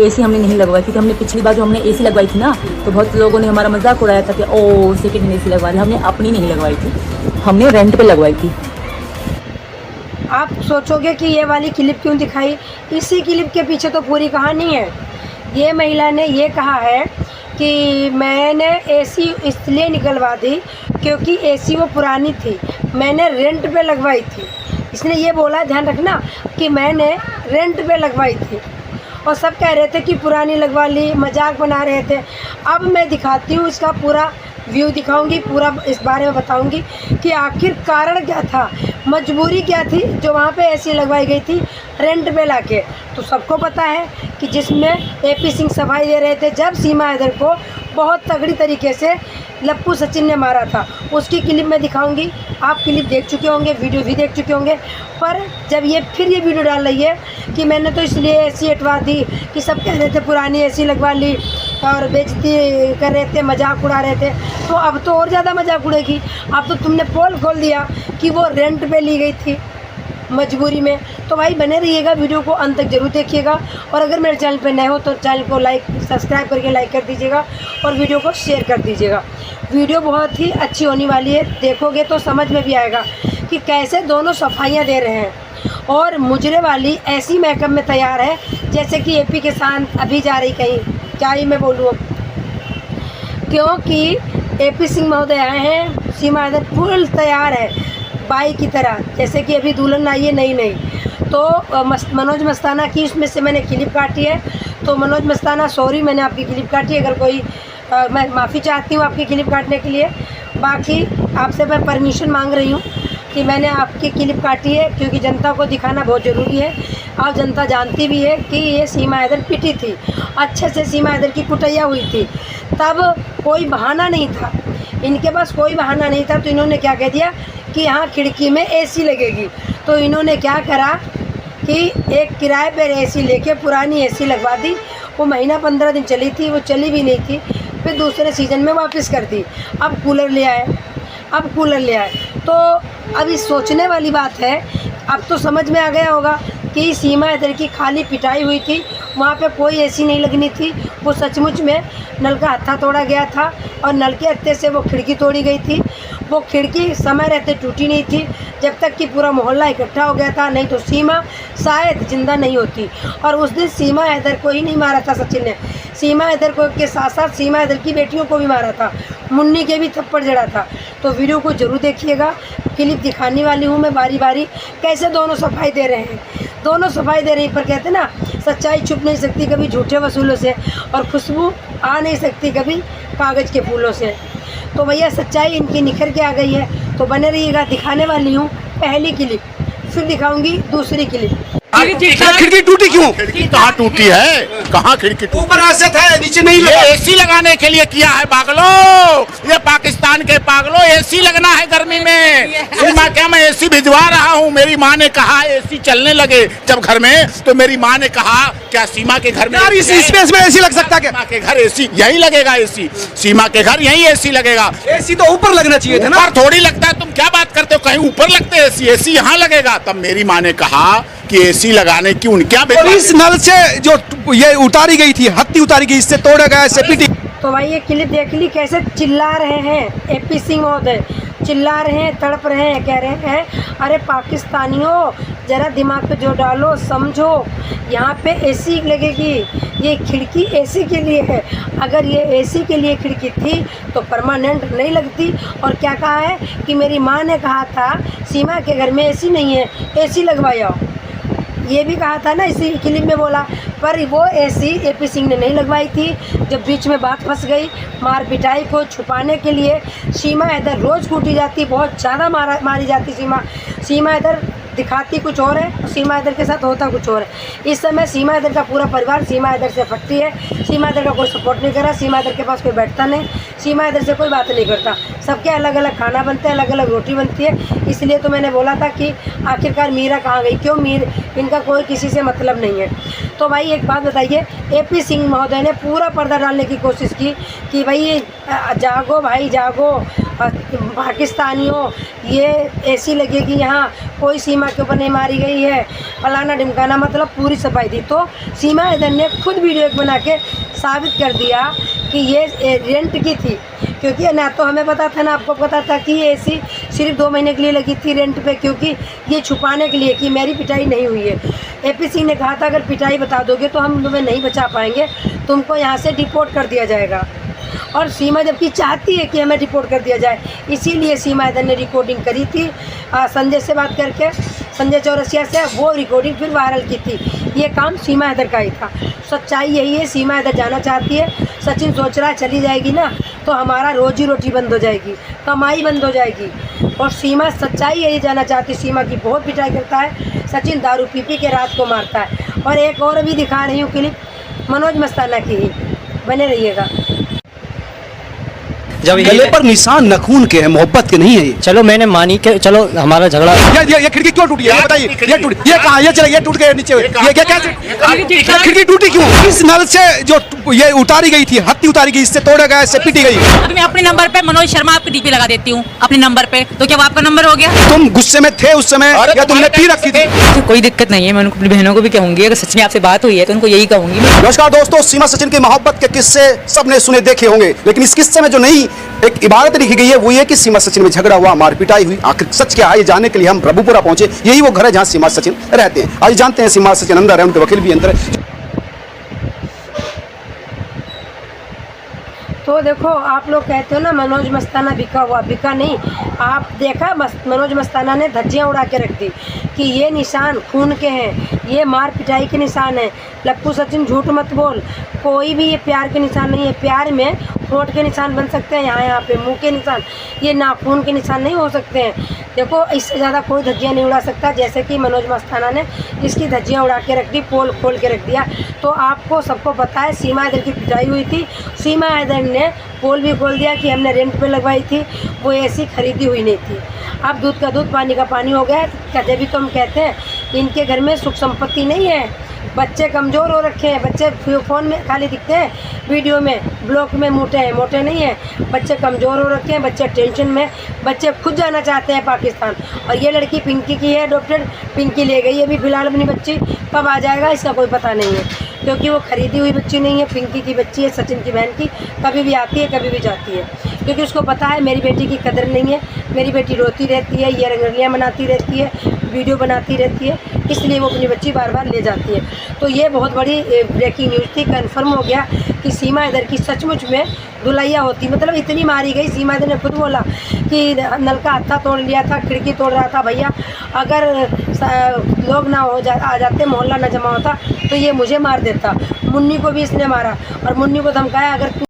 AC हमने नहीं लगवाई, क्योंकि हमने पिछली बार जो हमने एसी लगवाई थी ना, तो बहुत लोगों ने हमारा मजाक उड़ाया था कि ओ सेकेंड हैंड एसी लगवा ली। हमने अपनी नहीं लगवाई थी, हमने रेंट पे लगवाई थी। आप सोचोगे कि ये वाली क्लिप क्यों दिखाई, इसी क्लिप के पीछे तो पूरी कहानी है। ये महिला ने ये कहा है कि मैंने एसी इसलिए निकलवा दी क्योंकि एसी वो पुरानी थी, मैंने रेंट पे लगवाई थी। इसने ये बोला, ध्यान रखना, कि मैंने रेंट पे लगवाई थी। और सब कह रहे थे कि पुरानी लगवा ली, मजाक बना रहे थे। अब मैं दिखाती हूँ, इसका पूरा व्यू दिखाऊंगी, पूरा इस बारे में बताऊंगी कि आखिर कारण क्या था, मजबूरी क्या थी जो वहाँ पे एसी लगवाई गई थी रेंट पे लाके। तो सबको पता है कि जिसमें AP सिंह सफाई दे रहे थे जब सीमा हैदर को बहुत तगड़ी तरीके से लप्पू सचिन ने मारा था, उसकी क्लिप मैं दिखाऊंगी। आप क्लिप देख चुके होंगे, वीडियो भी देख चुके होंगे, पर जब ये फिर ये वीडियो डाल रही है कि मैंने तो इसलिए एसी हटवा दी कि सब कह रहे थे पुरानी एसी लगवा ली और बेइज्जती कर रहे थे, मजाक उड़ा रहे थे, तो अब तो और ज़्यादा मजाक उड़ेगी। अब तो तुमने पोल खोल दिया कि वो रेंट पे ली गई थी मजबूरी में। तो भाई बने रहिएगा, वीडियो को अंत तक जरूर देखिएगा। और अगर मेरे चैनल पे नए हो तो चैनल को सब्सक्राइब करके लाइक कर दीजिएगा और वीडियो को शेयर कर दीजिएगा। वीडियो बहुत ही अच्छी होने वाली है, देखोगे तो समझ में भी आएगा कि कैसे दोनों सफाइयाँ दे रहे हैं। और मुजरे वाली ऐसी मेकअप में तैयार है जैसे कि AP के साथ अभी जा रही कहीं, क्या ही मैं बोलूँ, क्योंकि AP सिंह महोदय आए हैं, सीमा हैदर फुल तैयार है बाई की तरह, जैसे कि अभी दुल्हन आई है नई नई। तो मनोज मस्ताना की उसमें से मैंने क्लिप काटी है। तो मनोज मस्ताना सॉरी, मैंने आपकी क्लिप काटी, अगर कोई मैं माफ़ी चाहती हूँ आपकी क्लिप काटने के लिए। बाकी आपसे मैं परमिशन मांग रही हूँ कि मैंने आपकी क्लिप काटी है, क्योंकि जनता को दिखाना बहुत ज़रूरी है। और जनता जानती भी है कि ये सीमा हैदर पिटी थी, अच्छे से सीमा हैदर की कुटैया हुई थी, तब कोई बहाना नहीं था, इनके पास कोई बहाना नहीं था। तो इन्होंने क्या कह दिया कि यहाँ खिड़की में एसी लगेगी। तो इन्होंने क्या करा कि एक किराए पर एसी लेके पुरानी एसी लगवा दी। वो महीना 15 दिन चली थी, वो चली भी नहीं थी, फिर दूसरे सीज़न में वापस कर दी। अब कूलर ले आए, तो अब इस सोचने वाली बात है। अब तो समझ में आ गया होगा कि सीमा हैदर की खाली पिटाई हुई थी, वहाँ पे कोई एसी नहीं लगनी थी। वो सचमुच में नल का हत्था तोड़ा गया था और नल के हत्थे से वो खिड़की तोड़ी गई थी। वो खिड़की समय रहते टूटी नहीं थी, जब तक कि पूरा मोहल्ला इकट्ठा हो गया था, नहीं तो सीमा शायद जिंदा नहीं होती। और उस दिन सीमा हैदर को ही नहीं मारा था सचिन ने, सीमा हैदर को के साथ साथ सीमा हैदर की बेटियों को भी मारा था, मुन्नी के भी थप्पड़ जड़ा था। तो वीडियो को जरूर देखिएगा, क्लिप दिखाने वाली हूँ मैं बारी बारी, कैसे दोनों सफाई दे रहे हैं, दोनों सफाई दे रही। पर कहते ना, सच्चाई छुप नहीं सकती कभी झूठे वसूलों से, और खुशबू आ नहीं सकती कभी कागज़ के फूलों से। तो भैया सच्चाई इनकी निखर के आ गई है। तो बने रहिएगा, दिखाने वाली हूँ पहली क्लिप, फिर दिखाऊंगी दूसरी क्लिप। खिड़की टूटी क्यों? खिड़की कहाँ टूटी है? कहाँ खिड़की टूटी? ऊपर आसत है, नीचे नहीं लगा। ये एसी लगाने के लिए किया है पागलो, ये पाकिस्तान के पागलो, एसी लगना है गर्मी में। सीमा क्या मैं एसी भिजवा रहा हूँ? मेरी माँ ने कहा एसी चलने लगे जब घर में, तो मेरी माँ ने कहा क्या सीमा के घर में इस स्पेस में एसी लग सकता है? सीमा के घर एसी यही लगेगा, एसी सीमा के घर यही एसी लगेगा। एसी तो ऊपर लगना चाहिए था ना। ऊपर थोड़ी लगता है, तुम क्या बात करते हो, कहीं ऊपर लगते है एसी, एसी यहाँ लगेगा। तब मेरी माँ ने कहा कि एसी लगाने की उनका इस नल से जो ये उतारी गई थी, हत्ती उतारी गई, इससे तोड़ा गया, इससे पिटी। तो भाई ये क्लिप देख ली, कैसे चिल्ला रहे हैं AP सिंह महोदय, चिल्ला रहे हैं, तड़प रहे हैं, कह रहे हैं अरे पाकिस्तानियों ज़रा दिमाग पे जो डालो, समझो यहाँ पे एसी लगेगी, ये खिड़की एसी के लिए है। अगर ये एसी के लिए खिड़की थी तो परमानेंट नहीं लगती। और क्या कहा है कि मेरी माँ ने कहा था सीमा के घर में एसी नहीं है, एसी लगवाओ, ये भी कहा था ना, इसी क्लिप में बोला। पर वो एसी AP सिंह ने नहीं लगवाई थी। जब बीच में बात फंस गई, मार पिटाई को छुपाने के लिए सीमा हैदर रोज़ कूटी जाती, बहुत ज़्यादा मारी जाती। सीमा हैदर दिखाती कुछ और है, सीमा हैदर के साथ होता कुछ और है। इस समय सीमा हैदर का पूरा परिवार सीमा हैदर से फटती है, सीमा हैदर का कोई सपोर्ट नहीं कर रहा, सीमा हैदर के पास कोई बैठता नहीं, सीमा हैदर से कोई बात नहीं करता। सबके अलग अलग खाना बनते हैं, अलग अलग रोटी बनती है। इसलिए तो मैंने बोला था कि आखिरकार मीरा कहाँ गई, क्यों इनका कोई किसी से मतलब नहीं है। तो भाई एक बात बताइए, AP सिंह महोदय ने पूरा पर्दा डालने की कोशिश की कि भाई जागो भाई जागो, पाकिस्तानी हो, ये ऐसी लगेगी यहाँ, कोई सीमा के ऊपर नहीं मारी गई है, फलाना ढिमकाना, मतलब पूरी सफाई थी। तो सीमा हैदर ने खुद वीडियो बना के साबित कर दिया कि ये रेंट की थी, क्योंकि ना तो हमें पता था ना आपको पता था कि ये एसी सिर्फ 2 महीने के लिए लगी थी रेंट पे, क्योंकि ये छुपाने के लिए कि मेरी पिटाई नहीं हुई है। एपीसी ने कहा था अगर पिटाई बता दोगे तो हम तुम्हें नहीं बचा पाएंगे, तुमको यहाँ से डिपोर्ट कर दिया जाएगा। और सीमा जबकि चाहती है कि हमें रिपोर्ट कर दिया जाए, इसीलिए सीमा हैदर ने रिकॉर्डिंग करी थी संजय से बात करके, संजय चौरसिया से, वो रिकॉर्डिंग फिर वायरल की थी। ये काम सीमा हैदर का ही था। सच्चाई यही है, सीमा हैदर जाना चाहती है। सचिन सोच रहा है चली जाएगी ना तो हमारा रोजी रोटी बंद हो जाएगी, कमाई बंद हो जाएगी। और सीमा सच्चाई यही जाना चाहती है। सीमा की बहुत पिटाई करता है सचिन, दारू पी पी के रात को मारता है। और एक और भी दिखा रही हूँ क्लिप मनोज मस्ताना की ही, बने रहिएगा। जब गले पर निशान नखून के है, मोहब्बत के नहीं है ये। चलो मैंने मानी कि चलो हमारा झगड़ा, ये खिड़की क्यों टूटी है ये बताइए, ये टूटी, ये कहाँ, ये चले, ये टूट गए नीचे, ये क्या खिड़की टूटी क्यों? इस नल से जो ये उतारी गई थी, हत्ती उतारी गई, इससे तोड़ा गया, इससे पीटी गई। अभी मैं अपने नंबर पे मनोज शर्मा आपकी डीपी लगा देती हूँ अपने नंबर पे, तो क्या वो आपका नंबर हो गया? तुम गुस्से में थे उस समय या तुमने पी रखी थी? कोई दिक्कत नहीं है, मैं उनको अपनी बहनों को भी कहूंगी, अगर सच में आपसे बात हुई है तो उनको यही कहूंगी। नमस्कार दोस्तों, सीमा सचिन की मोहब्बत के किस्से सबने सुने देखे होंगे, लेकिन इस किस्से में जो नई एक इबारत लिखी गई है वो ये कि सीमा सचिन में झगड़ा हुआ, मारपिटाई हुई। आखिर सच क्या है ये जानने के लिए हम प्रभुपुरा पहुंचे। यही वो घर है जहां सीमा सचिन रहते हैं। आज जानते हैं सीमा सचिन अंदर है, उनके वकील भी अंदर है। तो देखो, आप लोग कहते हो ना मनोज मस्ताना बिका हुआ, बिका नहीं। आप देखा मनोज मस्ताना ने धज्जियाँ उड़ा के रख दी कि ये निशान खून के हैं, ये मार पिटाई के निशान है। लप्पू सचिन झूठ मत बोल, कोई भी ये प्यार के निशान नहीं है। प्यार में होंठ के निशान बन सकते हैं, यहाँ पे मुंह के निशान, ये नाखून के निशान नहीं हो सकते हैं। देखो, इससे ज़्यादा कोई धज्जियाँ नहीं उड़ा सकता, जैसे कि मनोज मस्ताना ने इसकी धज्जियाँ उड़ा के रख दी, पोल खोल के रख दिया। तो आपको सबको पता है सीमा हैदर की पिटाई हुई थी, सीमा हैदर ने पोल भी खोल दिया कि हमने रेंट पे लगवाई थी, वो ऐसी खरीदी हुई नहीं थी। अब दूध का दूध पानी का पानी हो गया। कहते भी तो हम कहते हैं इनके घर में सुख संपत्ति नहीं है, बच्चे कमज़ोर हो रखे हैं, बच्चे फ़ोन में खाली दिखते हैं, वीडियो में ब्लॉक में मोटे हैं, मोटे नहीं हैं। बच्चे कमज़ोर हो रखे हैं, बच्चे टेंशन में, बच्चे खुद जाना चाहते हैं पाकिस्तान। और ये लड़की पिंकी की है, डॉक्टर पिंकी ले गई है अभी फ़िलहाल अपनी बच्ची, कब आ जाएगा इसका कोई पता नहीं है, क्योंकि वो खरीदी हुई बच्ची नहीं है, पिंकी की बच्ची है, सचिन की बहन की। कभी भी आती है, कभी भी जाती है, क्योंकि उसको पता है मेरी बेटी की कदर नहीं है, मेरी बेटी रोती रहती है, ये रंगलियाँ बनाती रहती है, वीडियो बनाती रहती है, इसलिए वो अपनी बच्ची बार बार ले जाती है। तो ये बहुत बड़ी ब्रेकिंग न्यूज़ थी। कन्फर्म हो गया कि सीमा हैदर की सचमुच में धुलैया होती, मतलब इतनी मारी गई। सीमा हैदर ने खुद बोला कि नल का हत्था तोड़ लिया था, खिड़की तोड़ रहा था। भैया अगर लोग ना आ जाते, मोहल्ला ना जमा होता तो ये मुझे मार देता। मुन्नी को भी इसने मारा और मुन्नी को धमकाया अगर